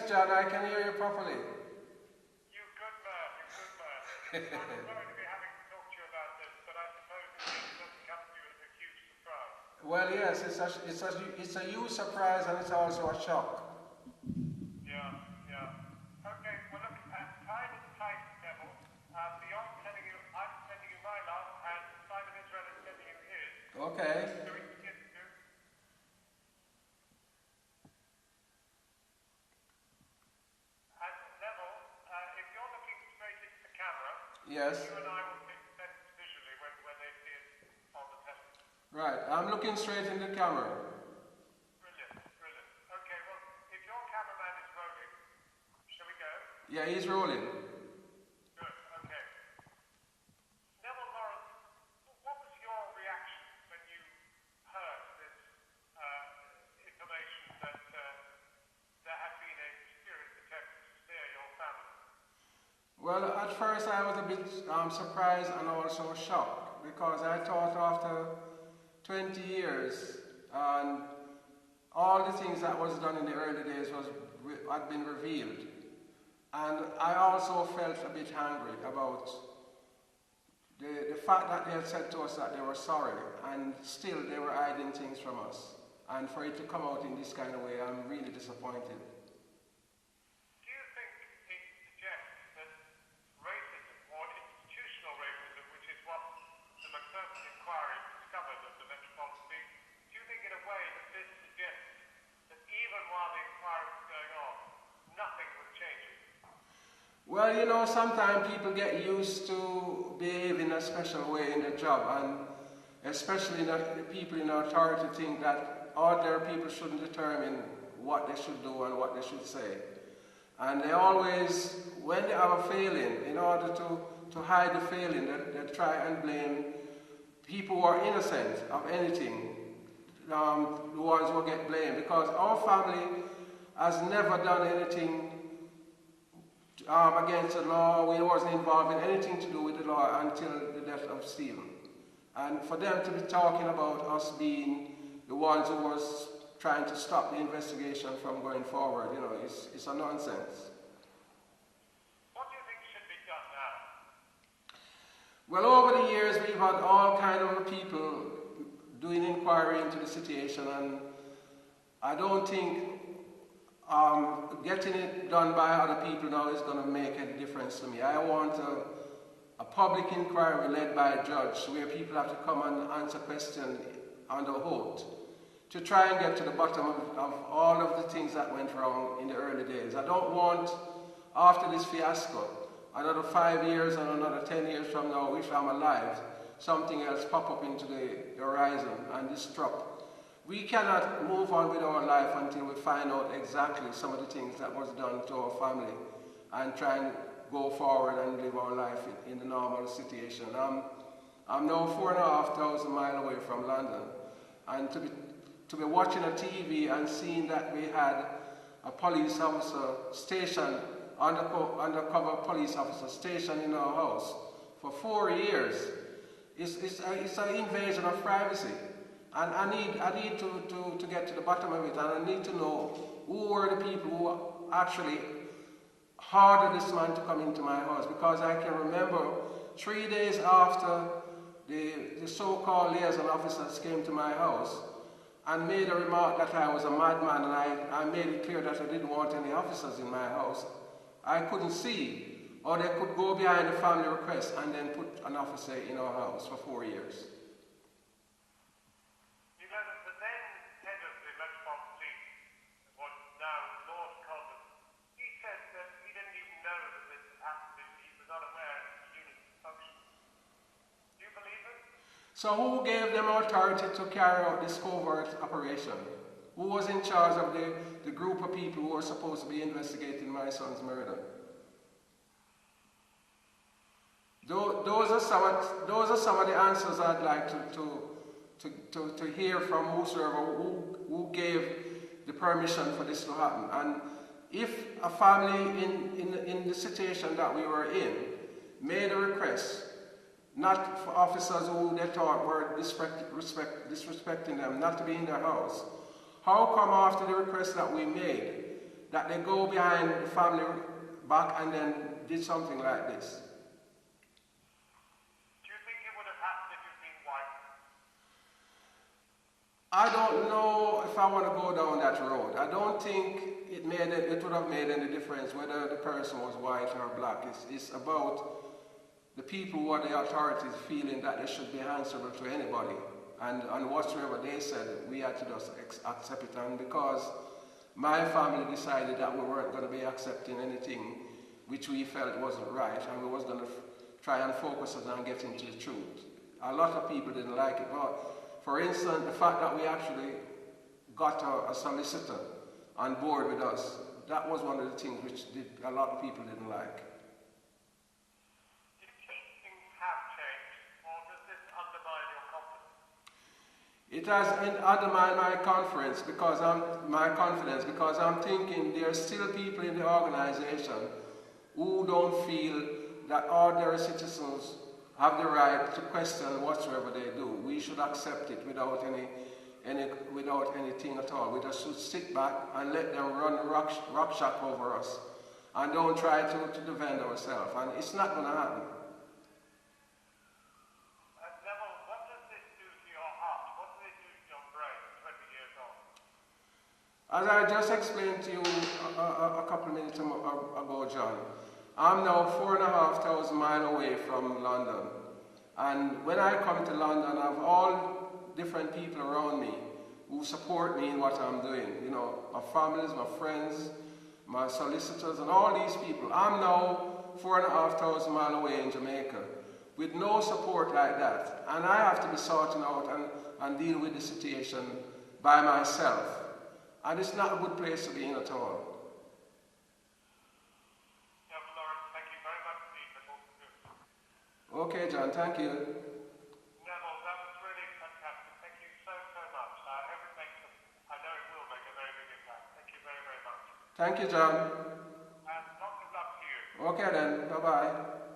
Yes, John, I can hear you properly. You good man, you good man. I'm sorry to be having to talk to you about this, but I suppose it doesn't come to you as a huge surprise. Well, yes, it's a huge surprise and it's also a shock. Yeah, yeah. Okay, well look, time is tight, Neville. Beyond telling you, I'm sending you my love, and Simon Israel is sending you his. Okay. Do we begin to? And Neville, if you're looking straight into the camera, Yes. you and I will make sense visually when they see it on the television. Right, I'm looking straight in the camera. Brilliant, brilliant. Okay, well, if your cameraman is rolling, shall we go? Yeah, he's rolling. Good, okay. Neville Lawrence, what was your reaction when you heard this information that there had been a serious attempt to smear your family? Well, at first I was a bit surprised and also shocked because I thought after 20 years and all the things that was done in the early days had been revealed. And I also felt a bit angry about the fact that they had said to us that they were sorry and still they were hiding things from us. And for it to come out in this kind of way, I'm really disappointed. Do you think it suggests that racism, or institutional racism, which is what the McPherson inquiry discovered of the Metropolitan Police, do you think in a way that this suggests that even while the inquiry was going on, nothing was changing? Well, you know, sometimes people get used to behaving a special way in their job, and especially the people in authority think that ordinary people shouldn't determine what they should do and what they should say. And they always, when they have a failing, in order to hide the failing, they try and blame people who are innocent of anything, the ones who get blamed, because our family has never done anything against the law. We wasn't involved in anything to do with the law until the death of Stephen. And for them to be talking about us being the ones who was trying to stop the investigation from going forward, you know, it's a nonsense. What do you think should be done now? Well, over the years we've had all kind of people doing inquiry into the situation, and I don't think getting it done by other people now is going to make any difference to me. I want a public inquiry led by a judge where people have to come and answer questions under oath to try and get to the bottom of all of the things that went wrong in the early days. I don't want, after this fiasco, another 5 years and another 10 years from now, if I'm alive, something else pop up into the horizon and disrupt. We cannot move on with our life until we find out exactly some of the things that was done to our family and try and go forward and live our life in the normal situation. I'm now 4,500 miles away from London, and to be watching a TV and seeing that we had a police officer stationed, undercover police officer stationed in our house for 4 years, it's an invasion of privacy. And I need to get to the bottom of it, and I need to know who were the people who actually ordered this man to come into my house, because I can remember 3 days after the so-called liaison officers came to my house and made a remark that I was a madman, and I made it clear that I didn't want any officers in my house. I couldn't see how they could go behind the family request and then put an officer in our house for 4 years. You know that the then head of the Metropolitan Police, was now Lord Condon, he said that he didn't even know that this had happened. He was unaware of the unit's function. Do you believe it? So who gave them authority to carry out this covert operation? Who was in charge of the group of people who were supposed to be investigating my son's murder? Those are some of the answers I'd like to hear from whosoever who gave the permission for this to happen. And if a family in the situation that we were in made a request, not for officers who they thought were disrespecting them, not to be in their house, how come after the request that we made, that they go behind the family back and then did something like this. Do you think it would have happened if you'd been white? I don't know if I want to go down that road. I don't think it would have made any difference whether the person was white or black. It's about the people who are the authorities feeling that they should be answerable to anybody. And whatsoever they said, we had to just accept it. And because my family decided that we weren't going to be accepting anything which we felt wasn't right, and we was going to try and focus on getting to the truth. A lot of people didn't like it. But for instance, the fact that we actually got a solicitor on board with us, that was one of the things which a lot of people didn't like. Do you think things have changed, or does this undermine your confidence? It has undermined my confidence because I'm thinking there are still people in the organization who don't feel that ordinary citizens have the right to question whatsoever they do. We should accept it without anything at all. We just should sit back and let them run rucksack over us and don't try to defend ourselves. And it's not going to happen. Neville, what does this do to your heart? What does it do to your brain 20 years on? As I just explained to you a couple of minutes ago, John, I'm now 4,500 miles away from London. And when I come to London, I have all different people around me who support me in what I'm doing. You know, my families, my friends, my solicitors, and all these people. I'm now 4,500 miles away in Jamaica with no support like that. And I have to be sorting out and deal with the situation by myself. And it's not a good place to be in at all. Okay, John, thank you. Neville, that was really fantastic. Thank you so much. I know it will make a very big impact. Thank you very much. Thank you, John. And lots of luck to you. Okay then, bye-bye.